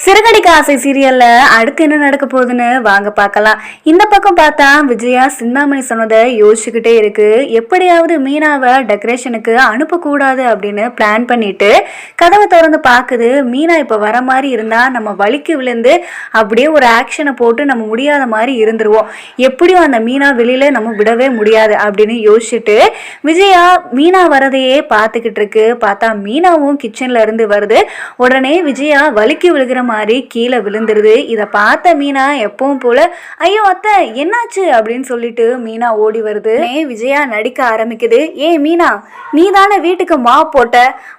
சிறகடிக்க ஆசை சீரியல்ல அடுத்து என்ன நடக்க போகுதுன்னு வாங்க பார்க்கலாம். இந்த பக்கம் பார்த்தா விஜயா சிந்தாமணி சொன்னதை யோசிச்சுக்கிட்டே இருக்கு. எப்படியாவது மீனாவை டெக்கரேஷனுக்கு அனுப்பக்கூடாது அப்படின்னு பிளான் பண்ணிட்டு கதவை திறந்து பார்க்குது. மீனா இப்போ வர மாதிரி இருந்தா நம்ம வலிக்கு விழுந்து அப்படியே ஒரு ஆக்ஷனை போட்டு நம்ம முடியாத மாதிரி இருந்துருவோம். எப்படியும் அந்த மீனா வெளியில நம்ம விடவே முடியாது அப்படின்னு யோசிச்சுட்டு விஜயா மீனா வரதையே பார்த்துக்கிட்டு இருக்கு. பார்த்தா மீனாவும் கிச்சன்ல இருந்து வருது. உடனே விஜயா வலிக்கு விழுகிற மாதிரி கீழே விழுந்துருது. இதை பார்த்த மீனா எப்பவும் போல ஐயோ அத்தை என்னாச்சு அப்படின்னு சொல்லிட்டு மீனா ஓடி வருது. விஜயா நடிக்க ஆரம்பிக்குது. ஏ மீனா, நீ தானே வீட்டுக்கு மா போட்ட,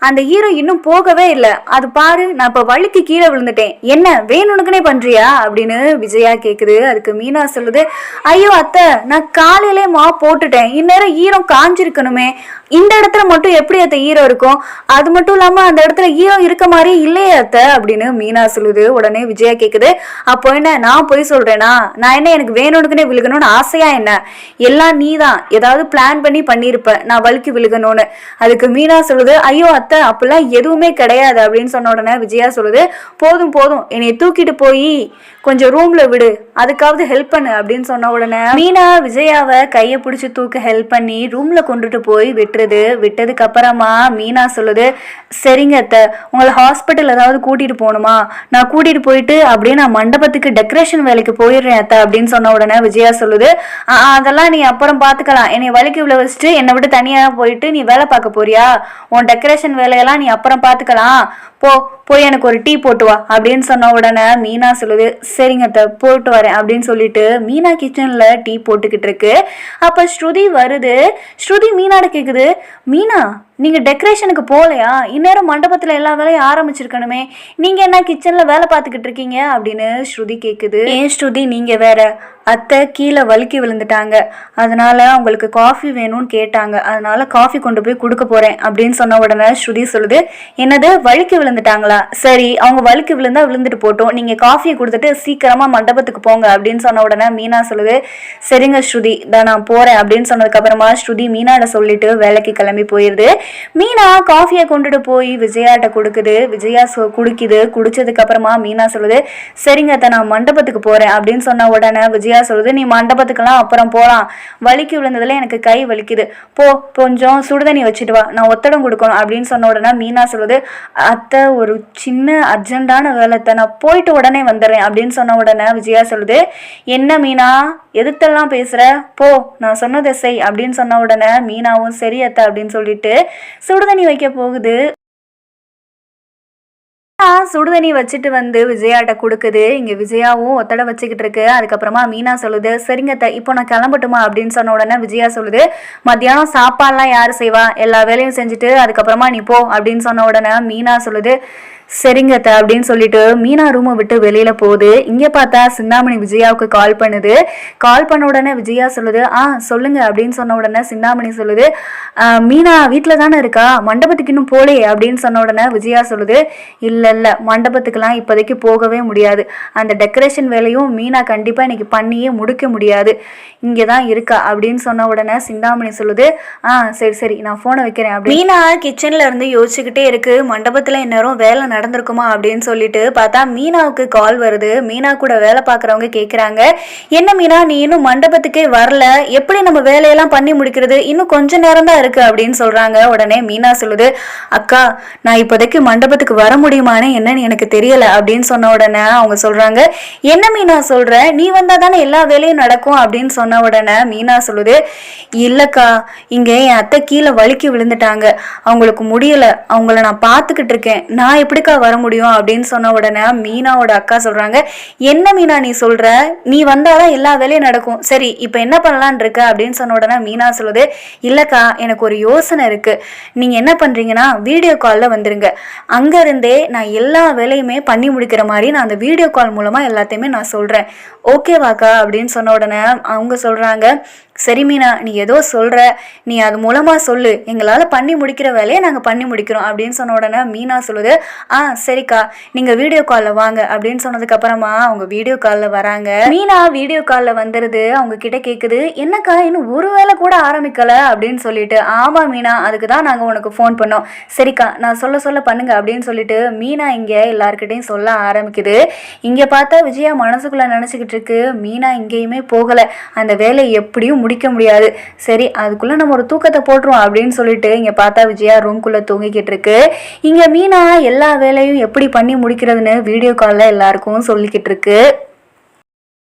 அந்த ஹீரோ இன்னும் போகவே இல்லை, அது பாரு நான் இப்ப வலிக்கு கீழே விழுந்துட்டேன், என்ன வேணும்னுக்குனே பண்றியா அப்படின்னு விஜயா கேக்குது. அதுக்கு மீனா சொல்லுது, ஐயோ அத்தை நான் காலையிலே மா போட்டுட்டேன், இந்நேரம் ஹீரோ காஞ்சிருக்கணுமே, இந்த இடத்துல மட்டும் எப்படி அத்தை ஹீரோ இருக்கும், அது மட்டும் இல்லாம அந்த இடத்துல ஹீரோ இருக்க மாதிரி இல்லையே அத்தை அப்படின்னு மீனா சொல்லுது. உடனே விஜயா கேக்குது, அப்போ என்ன நான் போய் சொல்றேனா, நான் என்ன எனக்கு வேணும்னுக்குனே விழுகணும்னு ஆசையா, என்ன எல்லாம் நீ தான் ஏதாவது பிளான் பண்ணி பண்ணிருப்ப நான் வலிக்கு விழுகணும்னு. அதுக்கு மீனா சொல்லுது, ஐயோ அத்தை அப்பெல்லாம் எதுவுமே கிடையாது அப்படின்னு சொன்ன உடனே விஜயா சொல்லுது, போதும் போதும் என்னை தூக்கிட்டு போய் கொஞ்சம் ரூம்ல விடு, அதுக்காவது ஹெல்ப் பண்ணு அப்படின்னு சொன்ன உடனே மீனா விஜயாவை கையை பிடிச்சி தூக்க ஹெல்ப் பண்ணி ரூம்ல கொண்டுட்டு போய் விட்டுருது. விட்டதுக்கு அப்புறமா மீனா சொல்லுது, சரிங்க அத்தை உங்களை ஹாஸ்பிட்டல் ஏதாவது கூட்டிட்டு போகணுமா, நான் கூட்டிட்டு போயிட்டு அப்படியே நான் மண்டபத்துக்கு டெக்கரேஷன் வேலைக்கு போயிடுறேன் அத்தை அப்படின்னு சொன்ன உடனே விஜயா சொல்லுது, அதெல்லாம் நீ அப்புறம் பாத்துக்கலாம், என்னை வலிக்கு விழ வச்சுட்டு என்னை விட்டு தனியா போயிட்டு நீ வேலை பார்க்க போறியா, உன் டெக்கரேஷன் வேலையெல்லாம் நீ அப்புறம் பாத்துக்கலாம், போ போய் எனக்கு ஒரு டீ போட்டு வா அப்படின்னு சொன்ன உடனே மீனா சொல்லுது, சரிங்க அத்தை போட்டு வரேன் அப்படின்னு சொல்லிட்டு மீனா கிச்சன்ல டீ போட்டுக்கிட்டு இருக்கு. அப்ப ஸ்ருதி வருது. ஸ்ருதி மீனாட கேக்குது, மீனா நீங்க டெக்கரேஷனுக்கு போகலையா, இந்நேரம் மண்டபத்துல எல்லா வேலையும் ஆரம்பிச்சிருக்கணுமே, நீங்க என்ன கிச்சன்ல வேலை பார்த்துக்கிட்டு இருக்கீங்க அப்படின்னு ஸ்ருதி கேக்குது. ஏன் ஸ்ருதி நீங்க வேற, அத்தை கீழே வலிக்கி விழுந்துட்டாங்க, அதனால அவங்களுக்கு காஃபி வேணும்னு கேட்டாங்க, அதனால காஃபி கொண்டு போய் கொடுக்க போறேன் அப்படின்னு சொன்ன உடனே ஸ்ருதி சொல்லுது, என்னது வலிக்கி விழுந்துட்டாங்களா, சரி அவங்க வலிக்கு விழுந்தா விழுந்துட்டு போட்டோம், நீங்க காஃபியை கொடுத்துட்டு சீக்கிரமா மண்டபத்துக்கு போங்க அப்படின்னு சொன்ன உடனே மீனா சொல்லுது, சரிங்க ஸ்ருதி தான் நான் போறேன் அப்படின்னு சொன்னதுக்கு அப்புறமா ஸ்ருதி மீனாட சொல்லிட்டு வேலைக்கு கிளம்பி போயிருது. மீனா காஃபியை கொண்டுட்டு போய் விஜயாட்ட கொடுக்குது. விஜயா குடிக்குது. குடிச்சதுக்கு அப்புறமா மீனா சொல்லுது, சரிங்க அத்தை நான் மண்டபத்துக்கு போறேன் அப்படின்னு சொன்ன உடனே விஜயா சொல்லுது, நீ மண்டபத்துக்கெல்லாம் அப்புறம் போலாம், வலிக்கு விழுந்ததுல எனக்கு கை வலிக்குது, போ கொஞ்சம் சுடுதண்ணி வச்சுட்டு வா, நான் ஒத்தடம் கொடுக்கணும் அப்படின்னு சொன்ன உடனே மீனா சொல்லுது, அத்தை ஒரு சின்ன அர்ஜென்டான வேலைத்தை நான் போயிட்டு உடனே வந்துடுறேன் அப்படின்னு சொன்ன உடனே விஜயா சொல்லுது, என்ன மீனா எதுத்தெல்லாம் பேசுற, போ நான் சொன்னதை செய் அப்படின்னு சொன்ன உடனே மீனாவும் சரி அத்தை அப்படின்னு சொல்லிட்டு சுடுதண்ணி வைக்க போகுது. சுடுதண்ணி வச்சுட்டு வந்து விஜயாட்ட கொடுக்குது. இங்க விஜயாவும் ஒத்தடை வச்சுக்கிட்டு இருக்கு. அதுக்கப்புறமா மீனா சொல்லுது, சரிங்க இப்போ நான் கிளம்பட்டுமா அப்படின்னு சொன்ன உடனே விஜயா சொல்லுது, மத்தியானம் சாப்பாடுலாம் யாரு செய்வா, எல்லா வேலையும் செஞ்சுட்டு அதுக்கப்புறமா நீ போ அப்படின்னு சொன்ன உடனே மீனா சொல்லுது, சரிங்க அப்படின்னு சொல்லிட்டு மீனா ரூமை விட்டு வெளியில போகுது. இங்க பார்த்தா சிந்தாமணி விஜயாவுக்கு கால் பண்ணுது. கால் பண்ண உடனே விஜயா சொல்லுது, சொல்லுங்க அப்படின்னு சொன்ன உடனே சிந்தாமணி சொல்லுது, மீனா வீட்டுல தானே இருக்கா, மண்டபத்துக்கு இன்னும் போலே அப்படின்னு சொன்ன உடனே விஜயா சொல்லுது, இல்ல மண்டபத்துக்கெல்லாம் இப்போதைக்கு போகவே முடியாது, அந்த டெக்கரேஷன் வேலையும் மீனா கண்டிப்பா இன்னைக்கு பண்ணியே முடிக்க முடியாது, இங்கதான் இருக்கா அப்படின்னு சொன்ன உடனே சிந்தாமணி சொல்லுது, சரி சரி நான் போனை வைக்கிறேன் அப்படி. மீனா கிச்சன்ல இருந்து யோசிச்சுக்கிட்டே இருக்கு, மண்டபத்துல இந்நேரம் வேலை நடந்திருக்குமா அப்படின்னு சொல்லிட்டு பார்த்தா மீனாவுக்கு கால் வருது. மீனா கூட வேலை பார்க்குறவங்க கேட்குறாங்க, என்ன மீனா நீ இன்னும் மண்டபத்துக்கே வரல, எப்படி நம்ம வேலையெல்லாம் பண்ணி முடிக்கிறது, இன்னும் கொஞ்ச நேரம் தான் இருக்கு அப்படின்னு சொல்றாங்க. உடனே மீனா சொல்லுது, அக்கா நான் இப்போதைக்கு மண்டபத்துக்கு வர முடியுமான்னு என்னன்னு எனக்கு தெரியல அப்படின்னு சொன்ன உடனே அவங்க சொல்றாங்க, என்ன மீனா சொல்ற, நீ வந்தா தானே எல்லா வேலையும் நடக்கும் அப்படின்னு சொன்ன உடனே மீனா சொல்லுது, இல்லக்கா இங்க என் அத்தை கீழே வலிக்கு விழுந்துட்டாங்க, அவங்களுக்கு முடியல, அவங்கள நான் பார்த்துக்கிட்டு இருக்கேன், நான் எப்படி வர முடியும் அப்படின்னு சொன்ன உடனே மீனாவோட அக்கா சொல்றாங்க, என்ன மீனா நீ சொல்ற, நீ வந்தாதான் எல்லா வேலையும் நடக்கும், சரி இப்ப என்ன பண்ணலான் இருக்க அப்படின்னு சொன்ன உடனே மீனா சொல்லுது, இல்லக்கா எனக்கு ஒரு யோசனை இருக்கு, நீங்க என்ன பண்றீங்கன்னா வீடியோ கால்ல வந்துருங்க, அங்க இருந்தே நான் எல்லா வேலையுமே பண்ணி முடிக்கிற மாதிரி நான் அந்த வீடியோ கால் மூலமா எல்லாத்தையுமே நான் சொல்றேன், ஓகேவாக்கா அப்படின்னு சொன்ன உடனே அவங்க சொல்றாங்க, சரி மீனா, நீ ஏதோ சொல்ற, நீ அது மூலமா சொல்லு, எங்களால் பண்ணி முடிக்கிற வேலையை நாங்கள் பண்ணி முடிக்கிறோம் அப்படின்னு சொன்ன உடனே மீனா சொல்லுது, சரிக்கா, நீங்கள் வீடியோ காலில் வாங்க அப்படின்னு சொன்னதுக்கு அப்புறமா அவங்க வீடியோ காலில் வராங்க. மீனா வீடியோ காலில் வந்துடுது. அவங்க கிட்ட கேட்குது, என்னக்கா இன்னும் ஒரு வேலை கூட ஆரம்பிக்கல அப்படின்னு சொல்லிட்டு. ஆமாம் மீனா, அதுக்கு தான் நாங்கள் உனக்கு ஃபோன் பண்ணோம். சரிக்கா, நான் சொல்ல சொல்ல பண்ணுங்க அப்படின்னு சொல்லிட்டு மீனா இங்கே எல்லாருக்கிட்டையும் சொல்ல ஆரம்பிக்குது. இங்கே பார்த்தா விஜயா மனசுக்குள்ளே நினச்சிக்கிட்டு இருக்கு, மீனா இங்கேயுமே போகலை, அந்த வேலையை எப்படியும் முடிக்க முடியாது, சரி அதுக்குள்ள நம்ம ஒரு தூக்கத்தை போட்டுருவோம் அப்படின்னு சொல்லிட்டு இங்க பார்த்தா விஜயா ரூம்குள்ள தூங்கிக்கிட்டு இருக்கு. இங்க மீனா எல்லா வேலையும் எப்படி பண்ணி முடிக்கிறதுன்னு வீடியோ கால்ல எல்லாருக்கும் சொல்லிக்கிட்டு இருக்கு.